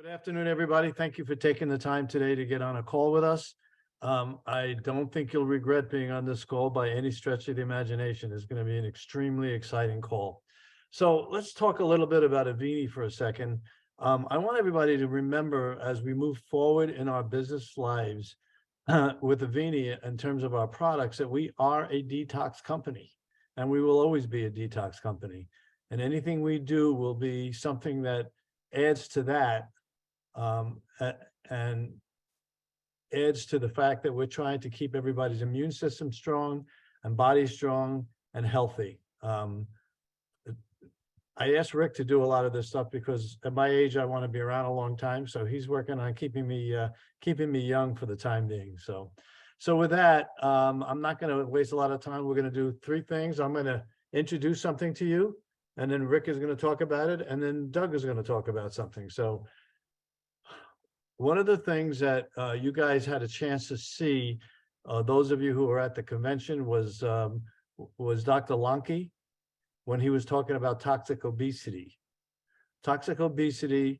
afternoon, everybody. Thank you for taking the time today to get on a call with us. I don't think you'll regret being on this call by any stretch of the imagination. It's going to be an extremely exciting call. So let's talk a little bit about Avini for a second. I want everybody to remember as we move forward in our business lives with Avini in terms of our products that we are a detox company and we will always be a detox company. And anything we do will be something that adds to that and adds to the fact that we're trying to keep everybody's immune system strong and body strong and healthy. I asked Rick to do a lot of this stuff because at my age, I want to be around a long time. So he's working on keeping me young for the time being. So with that, I'm not going to waste a lot of time. We're going to do three things. I'm going to introduce something to you, and then Rick is going to talk about it, and then Doug is going to talk about something. So one of the things that you guys had a chance to see, those of you who were at the convention, was Dr. Lonke when he was talking about toxic obesity. Toxic obesity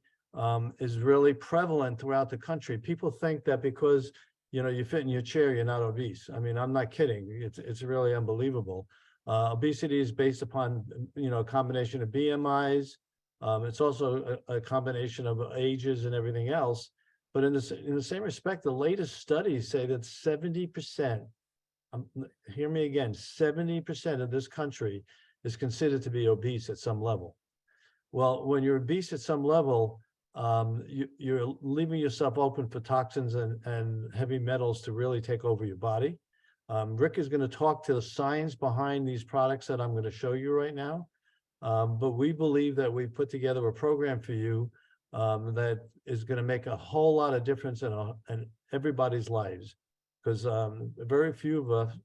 is really prevalent throughout the country. People think that because you fit in your chair, you're not obese. I mean, I'm not kidding. It's really unbelievable. Obesity is based upon a combination of BMIs. It's also a combination of ages and everything else. But in the same respect, the latest studies say that 70%, hear me again, 70% of this country is considered to be obese at some level. Well, when you're obese at some level, you're leaving yourself open for toxins and heavy metals to really take over your body. Rick is going to talk to the science behind these products that I'm going to show you right now. But we believe that we put together a program for you that is going to make a whole lot of difference in everybody's lives, because very few of us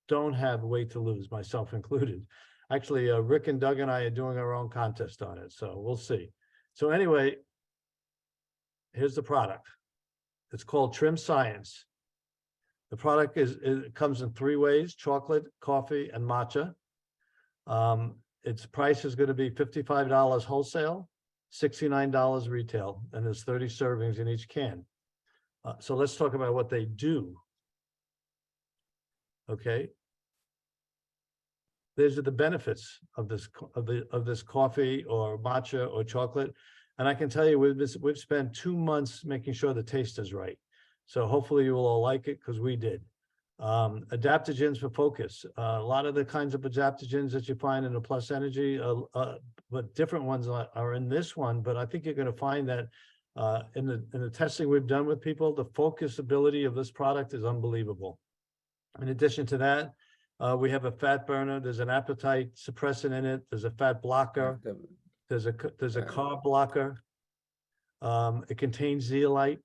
don't have weight to lose, myself included. Actually, Rick and Doug and I are doing our own contest on it, so we'll see. So anyway, here's the product. It's called TrimScience. The product it comes in three ways: chocolate, coffee, and matcha. Its price is going to be $55 wholesale, $69 retail, and there's 30 servings in each can. So let's talk about what they do. Okay. These are the benefits of this coffee or matcha or chocolate, and I can tell you we've spent 2 months making sure the taste is right. So hopefully you will all like it, because we did. Adaptogens for focus. A lot of the kinds of adaptogens that you find in the Plus Energy, but different ones are in this one. But I think you're going to find that in the testing we've done with people, the focus ability of this product is unbelievable. In addition to that, we have a fat burner. There's an appetite suppressant in it. There's a fat blocker. There's a carb blocker. It contains zeolite,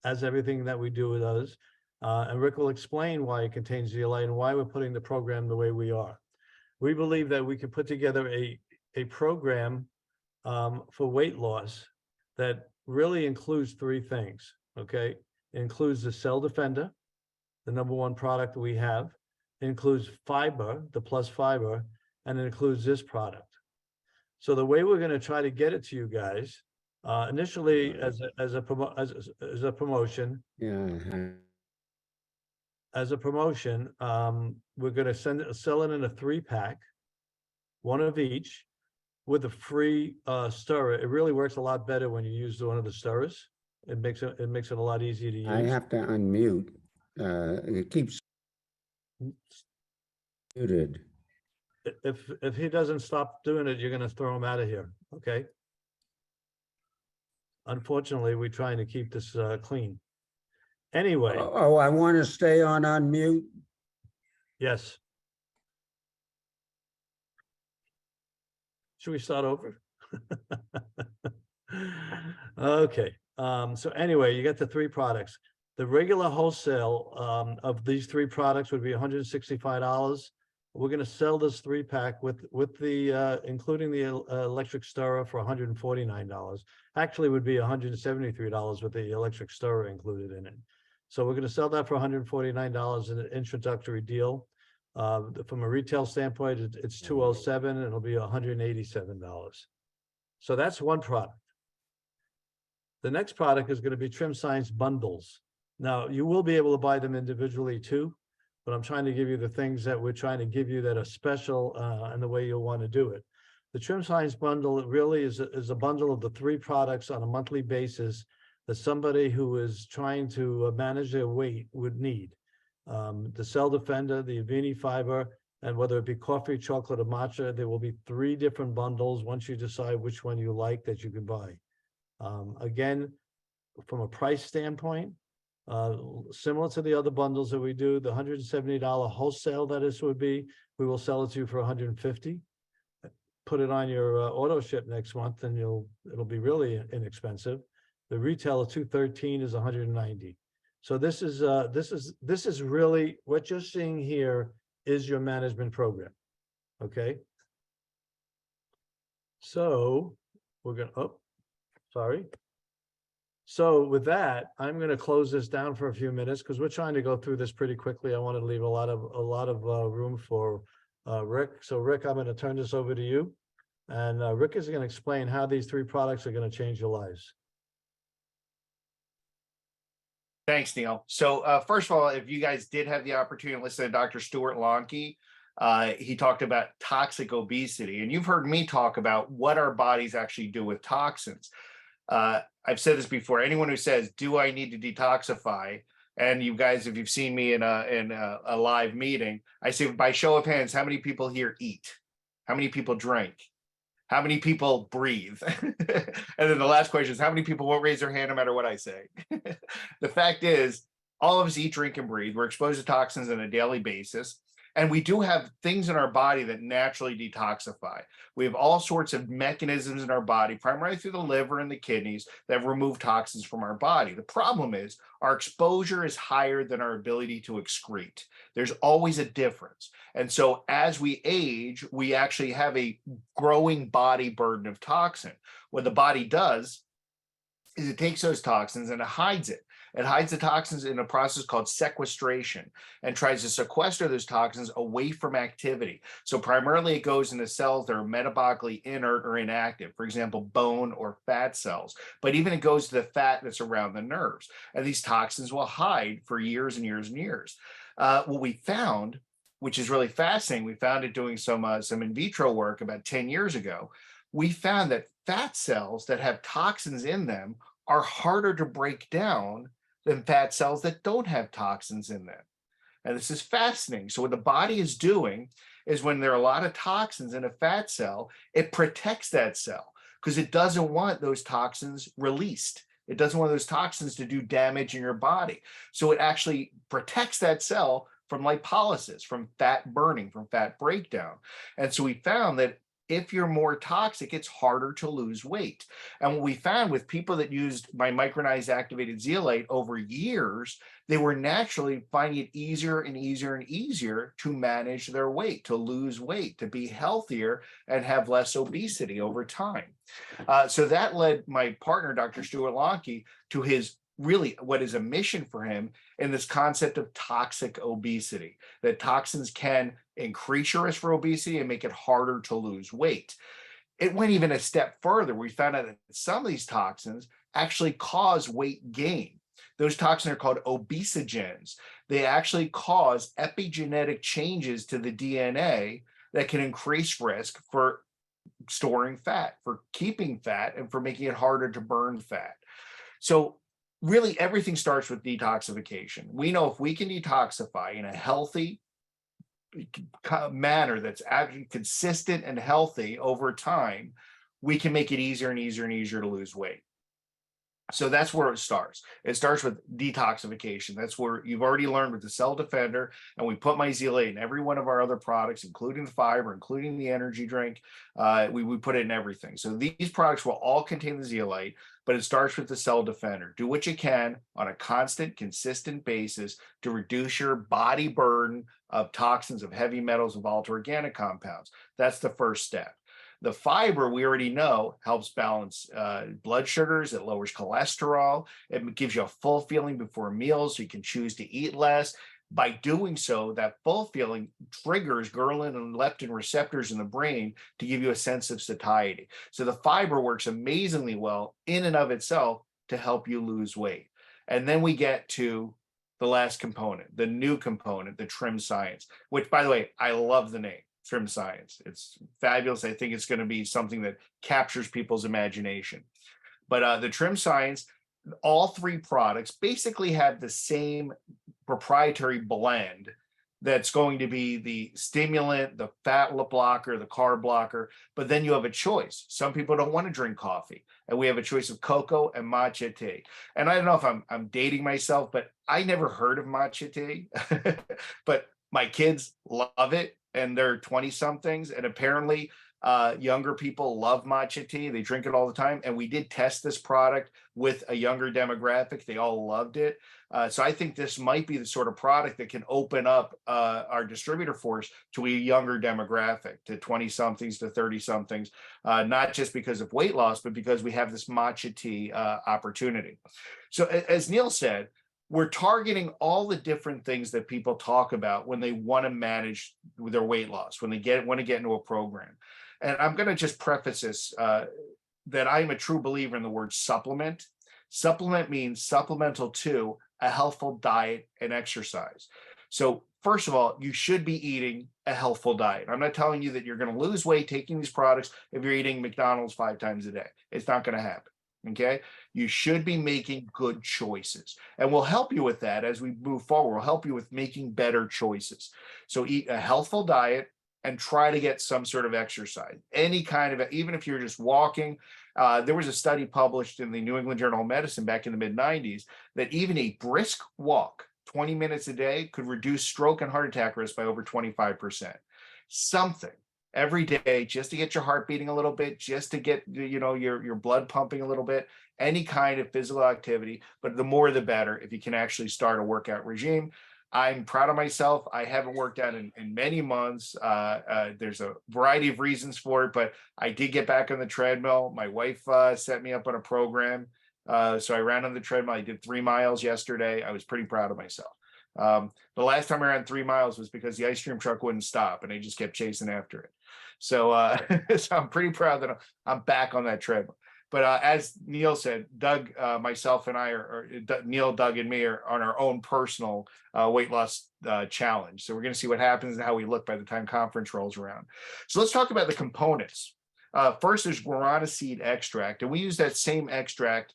as everything that we do does. And Rick will explain why it contains zeolite and why we're putting the program the way we are. We believe that we can put together a program for weight loss that really includes three things, okay? It includes the Cell Defender, the #1 product we have. It includes fiber, the Plus Fiber, and it includes this product. So the way we're going to try to get it to you guys, initially as a promotion. Yeah. As a promotion, we're going to sell it in a 3-pack, one of each, with a free stirrer. It really works a lot better when you use one of the stirrers. It makes it a lot easier to use. I have to unmute. It keeps muted. If he doesn't stop doing it, you're going to throw him out of here. Okay. Unfortunately, we're trying to keep this clean. Anyway. Oh, I want to stay on unmute. Yes. Should we start over? Okay. So anyway, you got the three products. The regular wholesale of these three products would be $165. We're going to sell this 3-pack with the including the electric stirrer for $149. Actually, it would be $173 with the electric stirrer included in it. So we're going to sell that for $149 in an introductory deal. From a retail standpoint, it's $207, and it'll be $187. So that's one product. The next product is going to be TrimScience bundles. Now, you will be able to buy them individually too, but I'm trying to give you the things that we're trying to give you that are special and the way you'll want to do it. The TrimScience bundle really is a bundle of the 3 products on a monthly basis that somebody who is trying to manage their weight would need. The Cell Defender, the Avini Fiber, and whether it be coffee, chocolate, or matcha, there will be 3 different bundles once you decide which one you like that you can buy. Again, from a price standpoint, similar to the other bundles that we do, the $170 wholesale that this would be, we will sell it to you for $150. Put it on your auto ship next month, and it'll be really inexpensive. The retail of $213 is $190. So this is really what you're seeing here is your management program. Okay. So we're gonna sorry. So with that, I'm going to close this down for a few minutes because we're trying to go through this pretty quickly. I want to leave a lot of room for Rick. So Rick, I'm going to turn this over to you, and Rick is going to explain how these 3 products are going to change your lives. Thanks, Neil. So first of all, if you guys did have the opportunity to listen to Dr. Stuart Lonke, he talked about toxic obesity, and you've heard me talk about what our bodies actually do with toxins. I've said this before. Anyone who says, "Do I need to detoxify?" and you guys, if you've seen me in a live meeting, I say, by show of hands, how many people here eat? How many people drink? How many people breathe? And then the last question is, how many people won't raise their hand no matter what I say? The fact is, all of us eat, drink, and breathe. We're exposed to toxins on a daily basis. And we do have things in our body that naturally detoxify. We have all sorts of mechanisms in our body, primarily through the liver and the kidneys, that remove toxins from our body. The problem is our exposure is higher than our ability to excrete. There's always a difference. And so as we age, we actually have a growing body burden of toxin. What the body does is it takes those toxins and it hides it. It hides the toxins in a process called sequestration and tries to sequester those toxins away from activity. So primarily it goes into cells that are metabolically inert or inactive, for example, bone or fat cells. But even it goes to the fat that's around the nerves. And these toxins will hide for years and years and years. What we found, which is really fascinating, we found it doing some in vitro work about 10 years ago. We found that fat cells that have toxins in them are harder to break down than fat cells that don't have toxins in them. And this is fascinating. So what the body is doing is when there are a lot of toxins in a fat cell, it protects that cell because it doesn't want those toxins released. It doesn't want those toxins to do damage in your body. So it actually protects that cell from lipolysis, from fat burning, from fat breakdown. And so we found that if you're more toxic, it's harder to lose weight. And what we found with people that used my micronized activated zeolite over years, they were naturally finding it easier and easier and easier to manage their weight, to lose weight, to be healthier and have less obesity over time. So that led my partner, Dr. Stuart Lonke, to his really what is a mission for him in this concept of toxic obesity, that toxins can increase your risk for obesity and make it harder to lose weight. It went even a step further. We found out that some of these toxins actually cause weight gain. Those toxins are called obesogens. They actually cause epigenetic changes to the DNA that can increase risk for storing fat, for keeping fat, and for making it harder to burn fat. So really everything starts with detoxification. We know if we can detoxify in a healthy manner that's actually consistent and healthy over time, we can make it easier and easier and easier to lose weight. So that's where it starts. It starts with detoxification. That's where you've already learned with the Cell Defender, and we put my zeolite in every one of our other products, including the fiber, including the energy drink. We put it in everything. So these products will all contain the zeolite, but it starts with the Cell Defender. Do what you can on a constant, consistent basis to reduce your body burden of toxins, of heavy metals, and volatile organic compounds. That's the first step. The fiber, we already know, helps balance blood sugars. It lowers cholesterol. It gives you a full feeling before meals, so you can choose to eat less. By doing so, that full feeling triggers ghrelin and leptin receptors in the brain to give you a sense of satiety. So the fiber works amazingly well in and of itself to help you lose weight. And then we get to the last component, the new component, the TrimScience, which, by the way, I love the name, TrimScience. It's fabulous. I think it's going to be something that captures people's imagination. But the TrimScience, all three products basically have the same proprietary blend that's going to be the stimulant, the fat blocker, the carb blocker, but then you have a choice. Some people don't want to drink coffee, and we have a choice of cocoa and matcha tea. And I don't know if I'm dating myself, but I never heard of matcha tea, but my kids love it, and they're 20-somethings, and apparently younger people love matcha tea. They drink it all the time. And we did test this product with a younger demographic. They all loved it. So I think this might be the sort of product that can open up our distributor force to a younger demographic, to 20-somethings, to 30-somethings, not just because of weight loss, but because we have this matcha tea opportunity. So as Neil said, we're targeting all the different things that people talk about when they want to manage their weight loss, when they want to get into a program. And I'm going to just preface this that I'm a true believer in the word supplement. Supplement means supplemental to a healthful diet and exercise. So first of all, you should be eating a healthful diet. I'm not telling you that you're going to lose weight taking these products if you're eating McDonald's 5 times a day. It's not going to happen. Okay, you should be making good choices, and we'll help you with that as we move forward. We'll help you with making better choices. So eat a healthful diet and try to get some sort of exercise, any kind of, even if you're just walking. There was a study published in the New England Journal of Medicine back in the mid-90s that even a brisk walk, 20 minutes a day, could reduce stroke and heart attack risk by over 25%. Something every day just to get your heart beating a little bit, just to get your blood pumping a little bit, any kind of physical activity, but the more the better if you can actually start a workout regime. I'm proud of myself. I haven't worked out in many months. There's a variety of reasons for it, but I did get back on the treadmill. My wife set me up on a program. So I ran on the treadmill. I did 3 miles yesterday. I was pretty proud of myself. The last time I ran 3 miles was because the ice cream truck wouldn't stop and I just kept chasing after it. So, so I'm pretty proud that I'm back on that treadmill. But as Neil said, Doug, myself and I Neil, Doug, and me are on our own personal weight loss challenge. So we're going to see what happens and how we look by the time conference rolls around. So let's talk about the components. First, there's guarana seed extract, and we use that same extract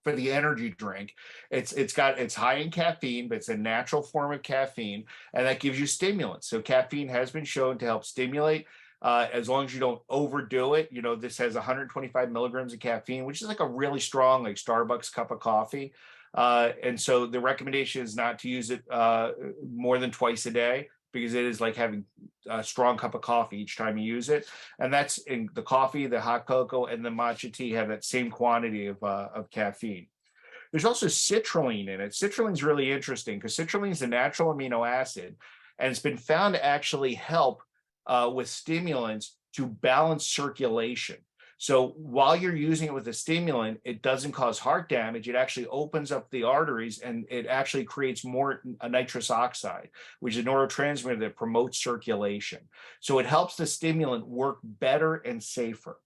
for the energy drink. It's high in caffeine, but it's a natural form of caffeine, and that gives you stimulants. So caffeine has been shown to help stimulate. As long as you don't overdo it. This has 125 milligrams of caffeine, which is like a really strong, like Starbucks cup of coffee. And so the recommendation is not to use it more than twice a day, because it is like having a strong cup of coffee each time you use it. And that's in the coffee, the hot cocoa, and the matcha tea have that same quantity of caffeine. There's also citrulline in it. Citrulline is really interesting because citrulline is a natural amino acid, and it's been found to actually help with stimulants to balance circulation. So while you're using it with a stimulant, it doesn't cause heart damage. It actually opens up the arteries, and it actually creates more nitrous oxide, which is a neurotransmitter that promotes circulation. So it helps the stimulant work better and safer.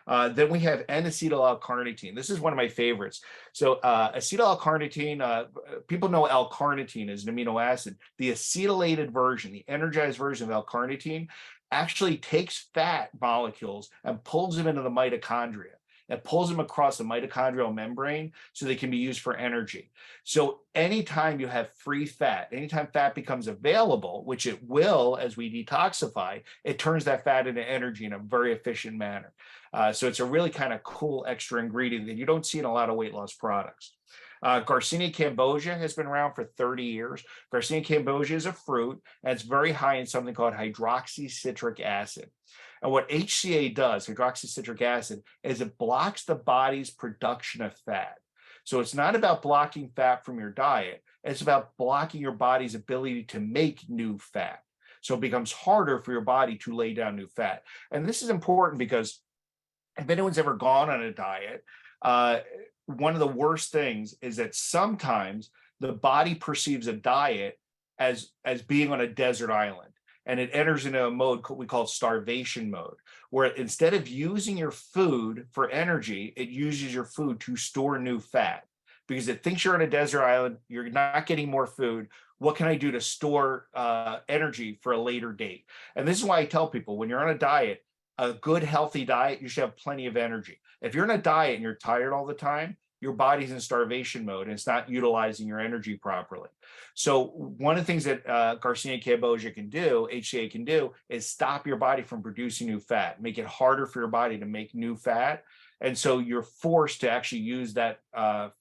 Then we have N-acetyl-L-carnitine. This is one of my favorites. So acetyl-L-carnitine, people know L-carnitine is an amino acid. The acetylated version, the energized version of L-carnitine, actually takes fat molecules and pulls them into the mitochondria. It pulls them across the mitochondrial membrane so they can be used for energy. So anytime you have free fat, anytime fat becomes available, which it will as we detoxify, it turns that fat into energy in a very efficient manner. So it's a really kind of cool extra ingredient that you don't see in a lot of weight loss products. Garcinia Cambogia has been around for 30 years. Garcinia Cambogia is a fruit, and it's very high in something called hydroxycitric acid. And what HCA does, hydroxycitric acid, is it blocks the body's production of fat. So it's not about blocking fat from your diet. It's about blocking your body's ability to make new fat. So it becomes harder for your body to lay down new fat. And this is important because if anyone's ever gone on a diet, one of the worst things is that sometimes the body perceives a diet as being on a desert island. and it enters into a mode we call starvation mode, where instead of using your food for energy, it uses your food to store new fat, because it thinks you're on a desert island, you're not getting more food. What can I do to store energy for a later date? And this is why I tell people, when you're on a diet, a good healthy diet, you should have plenty of energy. If you're on a diet and you're tired all the time, your body's in starvation mode and it's not utilizing your energy properly. So one of the things that Garcinia Cambogia can do, HCA can do, is stop your body from producing new fat, make it harder for your body to make new fat. And so you're forced to actually use that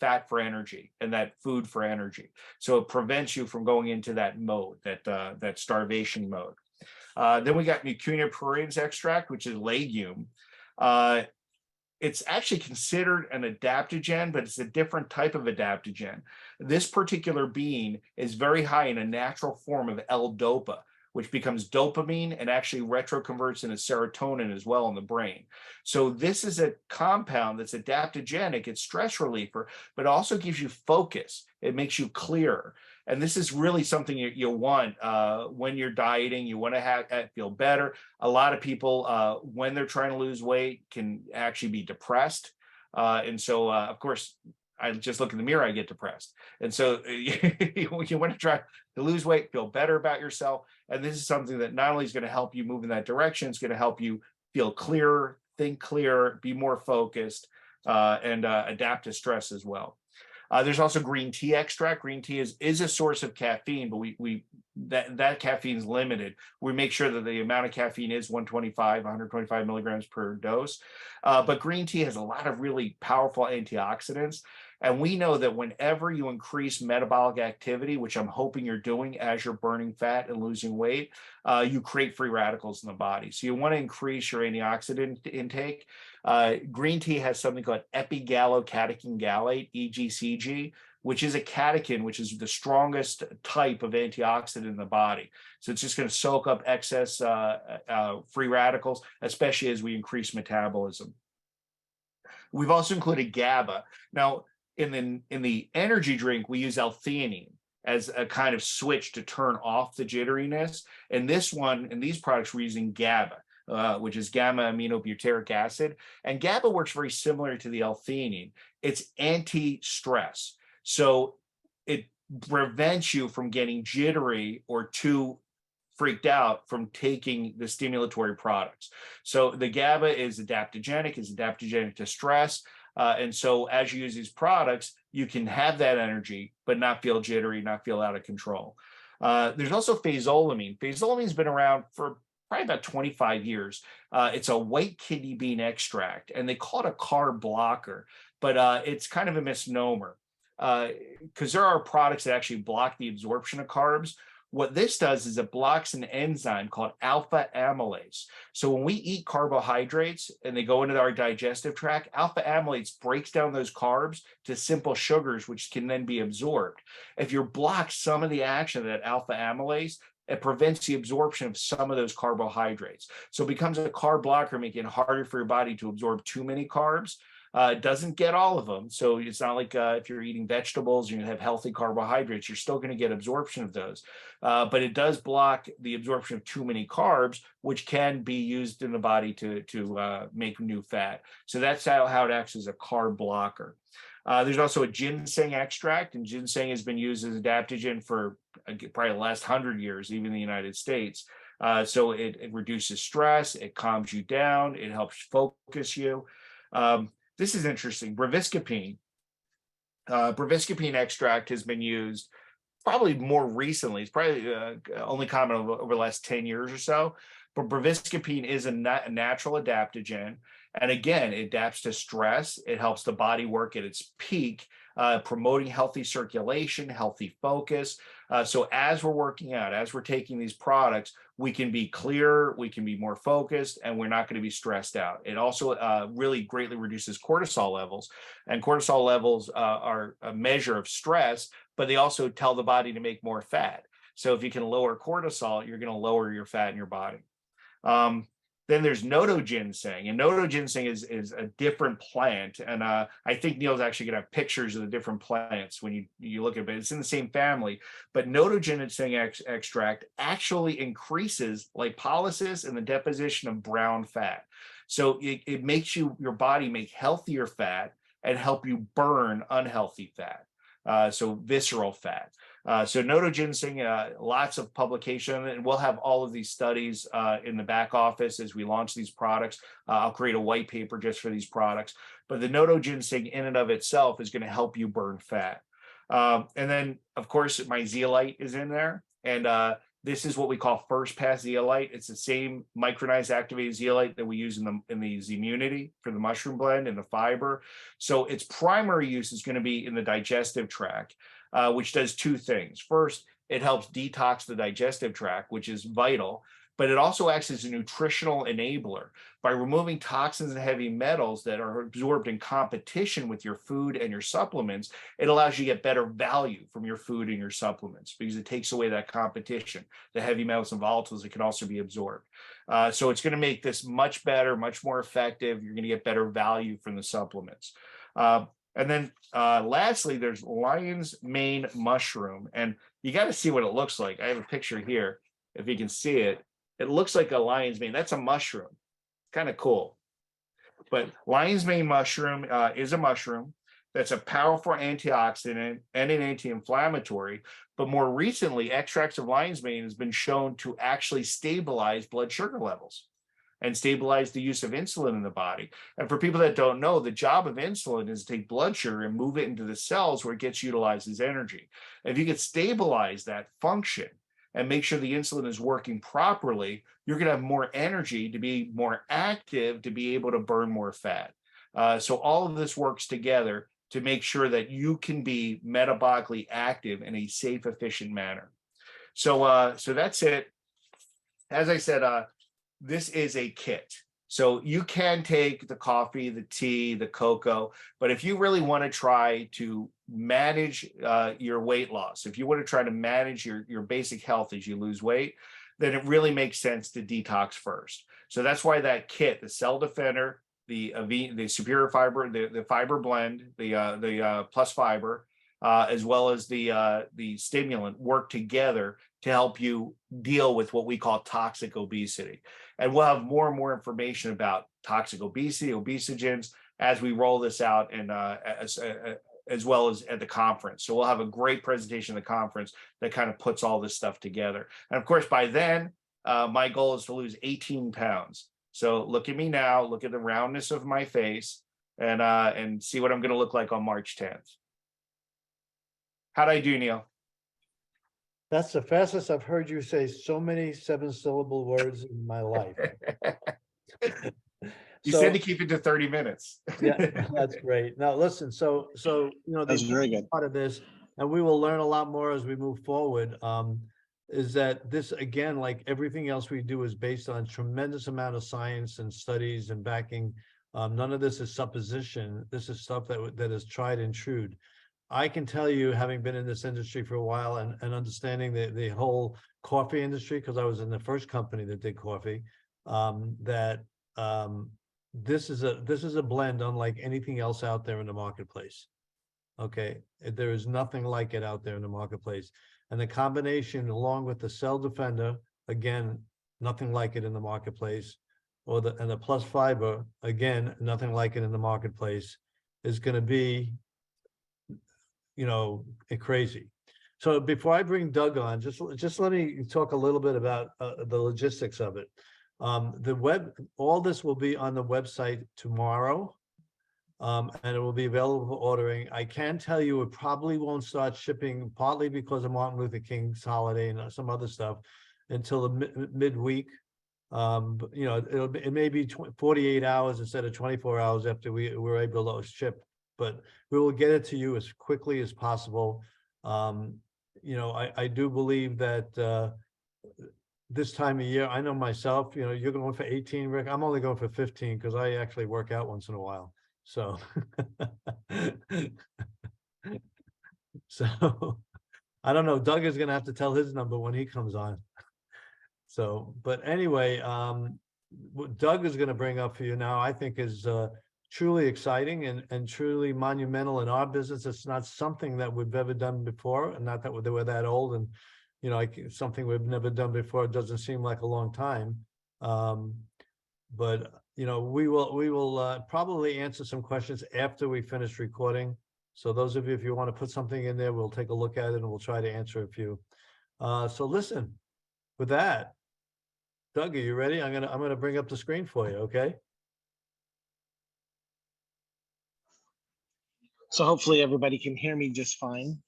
fat for energy and that food for energy. So it prevents you from going into that mode, that starvation mode. Then we got Mucuna pruriens extract, which is legume. It's actually considered an adaptogen, but it's a different type of adaptogen. This particular bean is very high in a natural form of L-DOPA, which becomes dopamine and actually retroconverts into serotonin as well in the brain. So this is a compound that's adaptogenic, it's stress reliever, but also gives you focus. It makes you clearer. And this is really something you want when you're dieting. You want to feel better. A lot of people, when they're trying to lose weight, can actually be depressed. And so, of course, I just look in the mirror, I get depressed. And so you want to try to lose weight, feel better about yourself. And this is something that not only is going to help you move in that direction, it's going to help you feel clearer, think clearer, be more focused, and adapt to stress as well. There's also green tea extract. Green tea is a source of caffeine, but that caffeine is limited. We make sure that the amount of caffeine is 125 milligrams per dose. But green tea has a lot of really powerful antioxidants. And we know that whenever you increase metabolic activity, which I'm hoping you're doing as you're burning fat and losing weight, you create free radicals in the body. So you want to increase your antioxidant intake. Green tea has something called epigallocatechin gallate, EGCG, which is a catechin, which is the strongest type of antioxidant in the body. So it's just going to soak up excess free radicals, especially as we increase metabolism. We've also included GABA. Now, in the energy drink, we use L-theanine as a kind of switch to turn off the jitteriness. And this one, in these products, we're using GABA, which is gamma-aminobutyric acid. And GABA works very similar to the L-theanine. It's anti-stress. So it prevents you from getting jittery or too freaked out from taking the stimulatory products. So the GABA is adaptogenic to stress. And so as you use these products, you can have that energy, but not feel jittery, not feel out of control. There's also Phasolamine. Phasolamine's been around for probably about 25 years. It's a white kidney bean extract, and they call it a carb blocker, but it's kind of a misnomer because there are products that actually block the absorption of carbs. What this does is it blocks an enzyme called alpha amylase. So when we eat carbohydrates and they go into our digestive tract, alpha amylase breaks down those carbs to simple sugars, which can then be absorbed. If you block some of the action of that alpha amylase, it prevents the absorption of some of those carbohydrates. So it becomes a carb blocker, making it harder for your body to absorb too many carbs. It doesn't get all of them. So it's not like if you're eating vegetables, you have healthy carbohydrates, you're still going to get absorption of those. But it does block the absorption of too many carbs, which can be used in the body to make new fat. So that's how it acts as a carb blocker. There's also a ginseng extract, and ginseng has been used as adaptogen for probably the last 100 years, even in the United States. So it reduces stress, it calms you down, it helps focus you. This is interesting. Breviscopene. Breviscopene extract has been used probably more recently. It's probably only common over the last 10 years or so. But Breviscopene is a natural adaptogen. And again, it adapts to stress. It helps the body work at its peak, promoting healthy circulation, healthy focus. So as we're working out, as we're taking these products, we can be clearer, we can be more focused, and we're not going to be stressed out. It also really greatly reduces cortisol levels. And cortisol levels are a measure of stress, but they also tell the body to make more fat. So if you can lower cortisol, you're going to lower your fat in your body. Then there's Notoginsing, and Notoginsing is a different plant. And I think Neil's actually gonna have pictures of the different plants when you look at it. It's in the same family, but Notoginsing extract actually increases lipolysis and the deposition of brown fat. So it makes your body make healthier fat and help you burn unhealthy fat. So visceral fat. So Notoginsing, lots of publication, and we'll have all of these studies in the back office as we launch these products. I'll create a white paper just for these products. But the Notoginsing in and of itself is going to help you burn fat. And then, of course, my zeolite is in there. And this is what we call first pass zeolite. It's the same micronized activated zeolite that we use in the immunity for the mushroom blend and the fiber. So its primary use is going to be in the digestive tract, which does two things. First, it helps detox the digestive tract, which is vital, but it also acts as a nutritional enabler. By removing toxins and heavy metals that are absorbed in competition with your food and your supplements, it allows you to get better value from your food and your supplements because it takes away that competition, the heavy metals and volatiles that can also be absorbed. So it's going to make this much better, much more effective. You're going to get better value from the supplements. And then lastly, there's lion's mane mushroom. And you got to see what it looks like. I have a picture here. If you can see it, it looks like a lion's mane. That's a mushroom. Kind of cool. But lion's mane mushroom is a mushroom that's a powerful antioxidant and an anti-inflammatory. But more recently, extracts of lion's mane has been shown to actually stabilize blood sugar levels and stabilize the use of insulin in the body. And for people that don't know, the job of insulin is to take blood sugar and move it into the cells where it gets utilized as energy. And if you can stabilize that function and make sure the insulin is working properly, you're going to have more energy to be more active, to be able to burn more fat. So all of this works together to make sure that you can be metabolically active in a safe, efficient manner. So that's it. As I said, this is a kit. So you can take the coffee, the tea, the cocoa, but if you really want to try to manage your weight loss, if you want to try to manage your basic health as you lose weight, then it really makes sense to detox first. So that's why that kit, the Cell Defender, the Superior Fiber, the Fiber Blend, the Plus Fiber, as well as the stimulant work together to help you deal with what we call toxic obesity. And we'll have more and more information about toxic obesity, obesogens, as we roll this out, and as well as at the conference. So we'll have a great presentation at the conference that kind of puts all this stuff together. And of course, by then, my goal is to lose 18 pounds. So look at me now, look at the roundness of my face, and see what I'm going to look like on March 10th. How'd I do, Neil? That's the fastest I've heard you say so many 7-syllable words in my life. You said to keep it to 30 minutes. Yeah, that's great. Now, listen, so you know, That's very good. part of this, and we will learn a lot more as we move forward, is that this, again, like everything else we do, is based on a tremendous amount of science and studies and backing. None of this is supposition. This is stuff that is tried and true. I can tell you, having been in this industry for a while and understanding the whole coffee industry, because I was in the first company that did coffee, that this is a blend unlike anything else out there in the marketplace. Okay, there is nothing like it out there in the marketplace, and the combination, along with the Cell Defender, again, nothing like it in the marketplace, and the Plus Fiber, again, nothing like it in the marketplace, is going to be, you know, crazy. So before I bring Doug on, just let me talk a little bit about the logistics of it. All this will be on the website tomorrow, and it will be available for ordering. I can tell you it probably won't start shipping, partly because of Martin Luther King's holiday and some other stuff, until the midweek. But, you know, it may be 48 hours instead of 24 hours after we're able to ship, but we will get it to you as quickly as possible. You know, I do believe that this time of year, I know myself, you know, you're going for 18, Rick. I'm only going for 15 because I actually work out once in a while. So, so I don't know. Doug is going to have to tell his number when he comes on. So, but anyway, what Doug is going to bring up for you now, I think is truly exciting and truly monumental in our business. It's not something that we've ever done before, and not that we're that old, and like something we've never done before. It doesn't seem like a long time, but we will probably answer some questions after we finish recording. So those of you, if you want to put something in there, we'll take a look at it and we'll try to answer a few. So listen, with that, Doug, are you ready? I'm gonna bring up the screen for you, okay? So hopefully everybody can hear me just fine.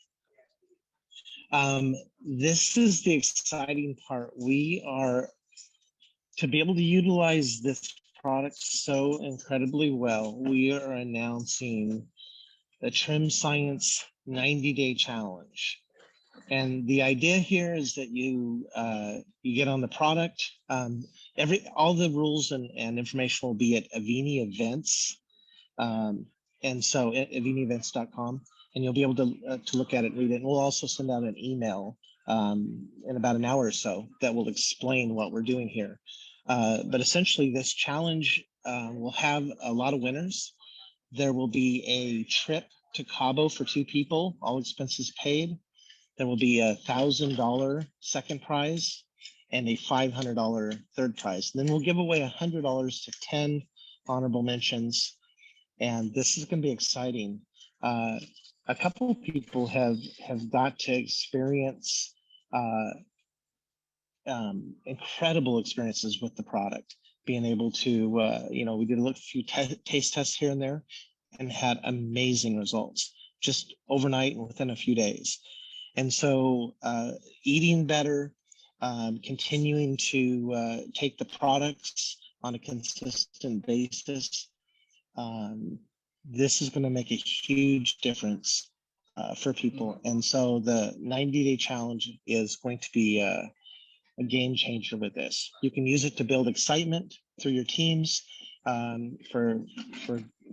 This is the exciting part. We are to be able to utilize this product so incredibly well. We are announcing the TrimScience 90-day challenge. And the idea here is that you get on the product. All the rules and information will be at Avini Events. And so at avinievents.com, and you'll be able to look at it and read it. And we'll also send out an email in about an hour or so that will explain what we're doing here. But essentially this challenge will have a lot of winners. There will be a trip to Cabo for 2 people, all expenses paid. There will be $1,000 second prize and a $500 third prize. And then we'll give away $100 to 10 honorable mentions. And this is going to be exciting. A couple of people have got to experience incredible experiences with the product, being able to, we did a few taste tests here and there and had amazing results just overnight and within a few days. And so eating better, continuing to take the products on a consistent basis, this is going to make a huge difference for people. And so the 90-day challenge is going to be a game changer with this. You can use it to build excitement through your teams for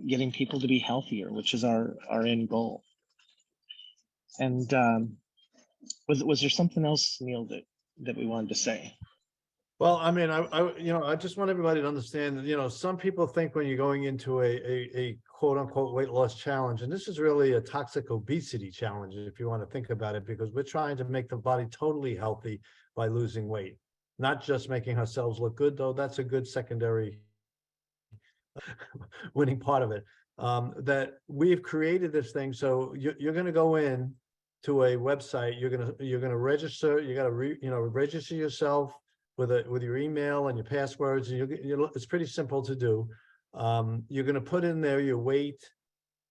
getting people to be healthier, which is our end goal. And was there something else, Neil, that we wanted to say? Well, I mean, I just want everybody to understand that, some people think when you're going into a quote unquote weight loss challenge, and this is really a toxic obesity challenge, if you want to think about it, because we're trying to make the body totally healthy by losing weight, not just making ourselves look good, though that's a good secondary winning part of it. That we've created this thing. So you're going to go in to a website, you're going to register, you got to register yourself with your email and your passwords, and it's pretty simple to do. You're going to put in there your weight,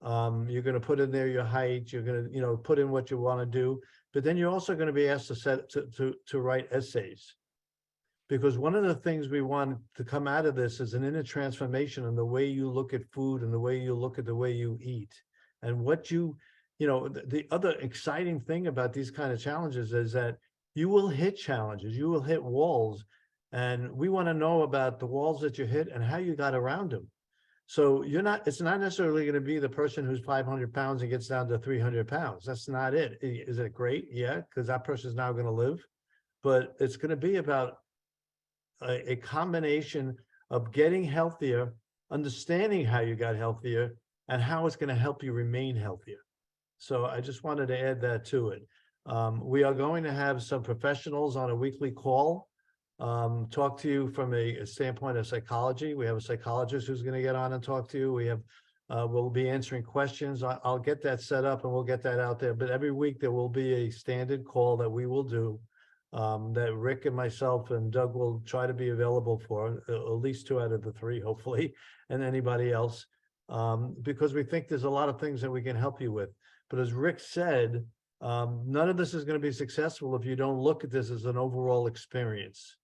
you're going to put in there your height, you're going to put in what you want to do, but then you're also going to be asked to write essays, because one of the things we want to come out of this is an inner transformation in the way you look at food and the way you look at the way you eat. And what the other exciting thing about these kind of challenges is that you will hit challenges, you will hit walls, and we want to know about the walls that you hit and how you got around them. So it's not necessarily going to be the person who's 500 pounds and gets down to 300 pounds. That's not it. Is it great? Yeah, because that person is now going to live. But it's going to be about a combination of getting healthier, understanding how you got healthier, and how it's going to help you remain healthier. So I just wanted to add that to it. We are going to have some professionals on a weekly call, talk to you from a standpoint of psychology. We have a psychologist who's going to get on and talk to you. We have, we'll be answering questions. I'll get that set up and we'll get that out there. But every week there will be a standard call that we will do, that Rick and myself and Doug will try to be available for, at least 2 out of the 3, hopefully, and anybody else, because we think there's a lot of things that we can help you with. But as Rick said, none of this is going to be successful if you don't look at this as an overall experience.